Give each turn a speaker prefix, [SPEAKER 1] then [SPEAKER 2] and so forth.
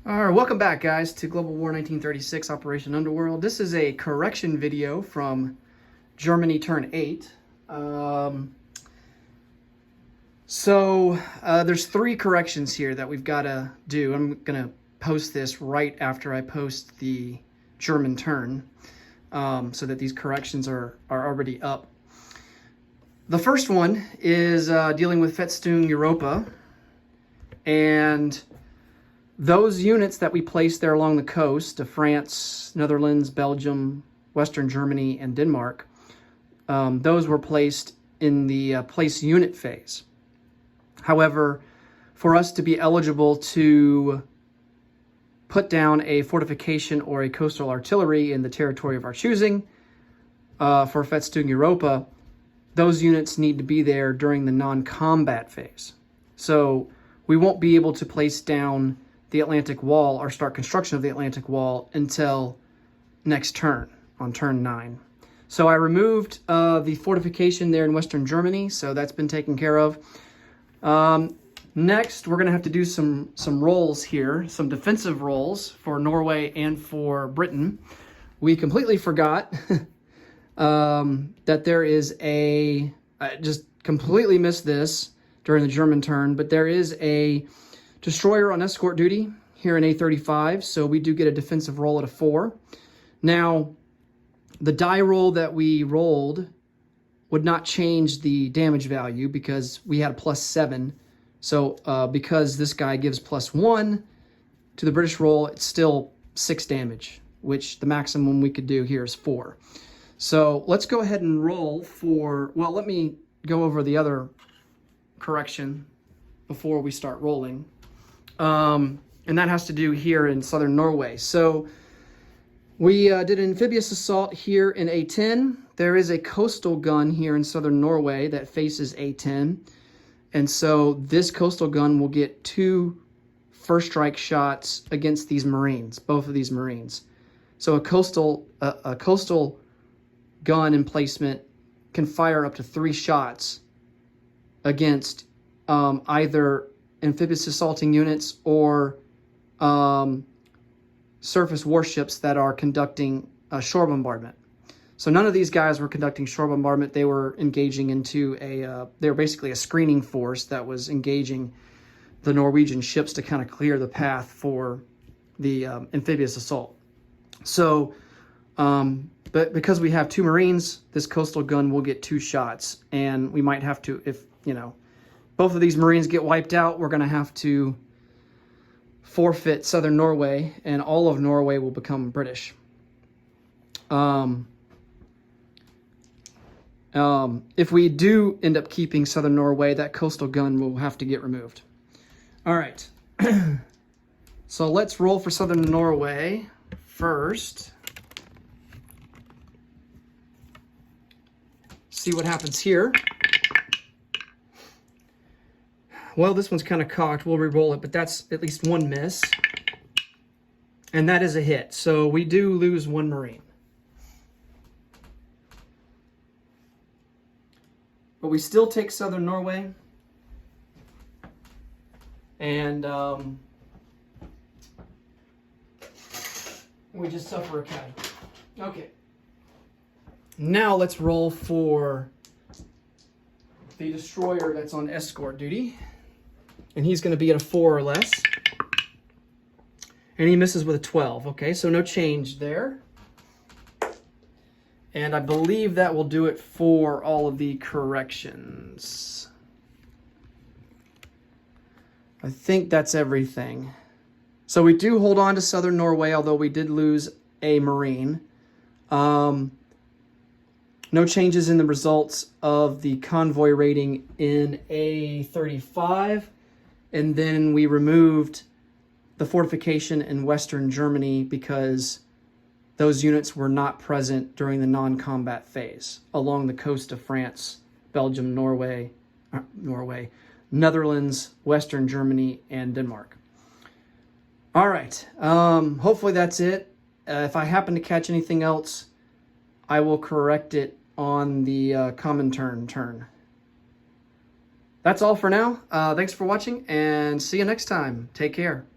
[SPEAKER 1] All right, welcome back, guys, to Global War 1936, Operation Underworld. This is a correction video from Germany Turn 8. There's three corrections here that we've got to do. I'm going to post this right after I post the German turn so that these corrections are already up. The first one is dealing with Festung Europa, and those units that we placed there along the coast of France, Netherlands, Belgium, Western Germany, and Denmark, those were placed in the place unit phase. However, for us to be eligible to put down a fortification or a coastal artillery in the territory of our choosing for Festung Europa, those units need to be there during the non-combat phase. So we won't be able to place down the Atlantic Wall or start construction of the Atlantic Wall until next turn, on turn 9. So I removed the fortification there in Western Germany, so that's been taken care of. Next, we're going to have to do some rolls here, some defensive rolls for Norway and for Britain. We completely forgot that there is I just completely missed this during the German turn, but there is a destroyer on escort duty here in A35, so we do get a defensive roll at a 4. Now, the die roll that we rolled would not change the damage value because we had a +7. So because this guy gives +1 to the British roll, it's still 6 damage, which the maximum we could do here is 4. So let's go ahead and roll for, well, let me go over the other correction before we start rolling. And that has to do here in southern Norway. So we did an amphibious assault here in A10. There is a coastal gun here in southern Norway that faces A10. And so this coastal gun will get 2 first strike shots against these Marines, both of these Marines. So a coastal gun emplacement can fire up to 3 shots against either amphibious assaulting units or surface warships that are conducting shore bombardment. So none of these guys were conducting shore bombardment. They were engaging into they were basically a screening force that was engaging the Norwegian ships to kind of clear the path for the amphibious assault. So, but because we have 2 Marines, this coastal gun will get 2 shots, and we might have to, if, both of these Marines get wiped out, we're going to have to forfeit southern Norway, and all of Norway will become British. If we do end up keeping southern Norway, that coastal gun will have to get removed. All right. So let's roll for southern Norway first. See what happens here. Well, this one's kind of cocked. We'll re-roll it, but that's at least 1 miss. And that is a hit. So we do lose 1 Marine. But we still take southern Norway. And we just suffer a casualty. Okay. Now let's roll for the destroyer that's on escort duty. And he's going to be at a 4 or less. And he misses with a 12. Okay, so no change there. And I believe that will do it for all of the corrections. I think that's everything. So we do hold on to southern Norway, although we did lose a Marine. No changes in the results of the convoy rating in A35. And then we removed the fortification in Western Germany because those units were not present during the non-combat phase along the coast of France, Belgium, Netherlands, Western Germany, and Denmark. All right. Hopefully that's it. If I happen to catch anything else, I will correct it on the common turn. That's all for now. Thanks for watching, and see you next time. Take care.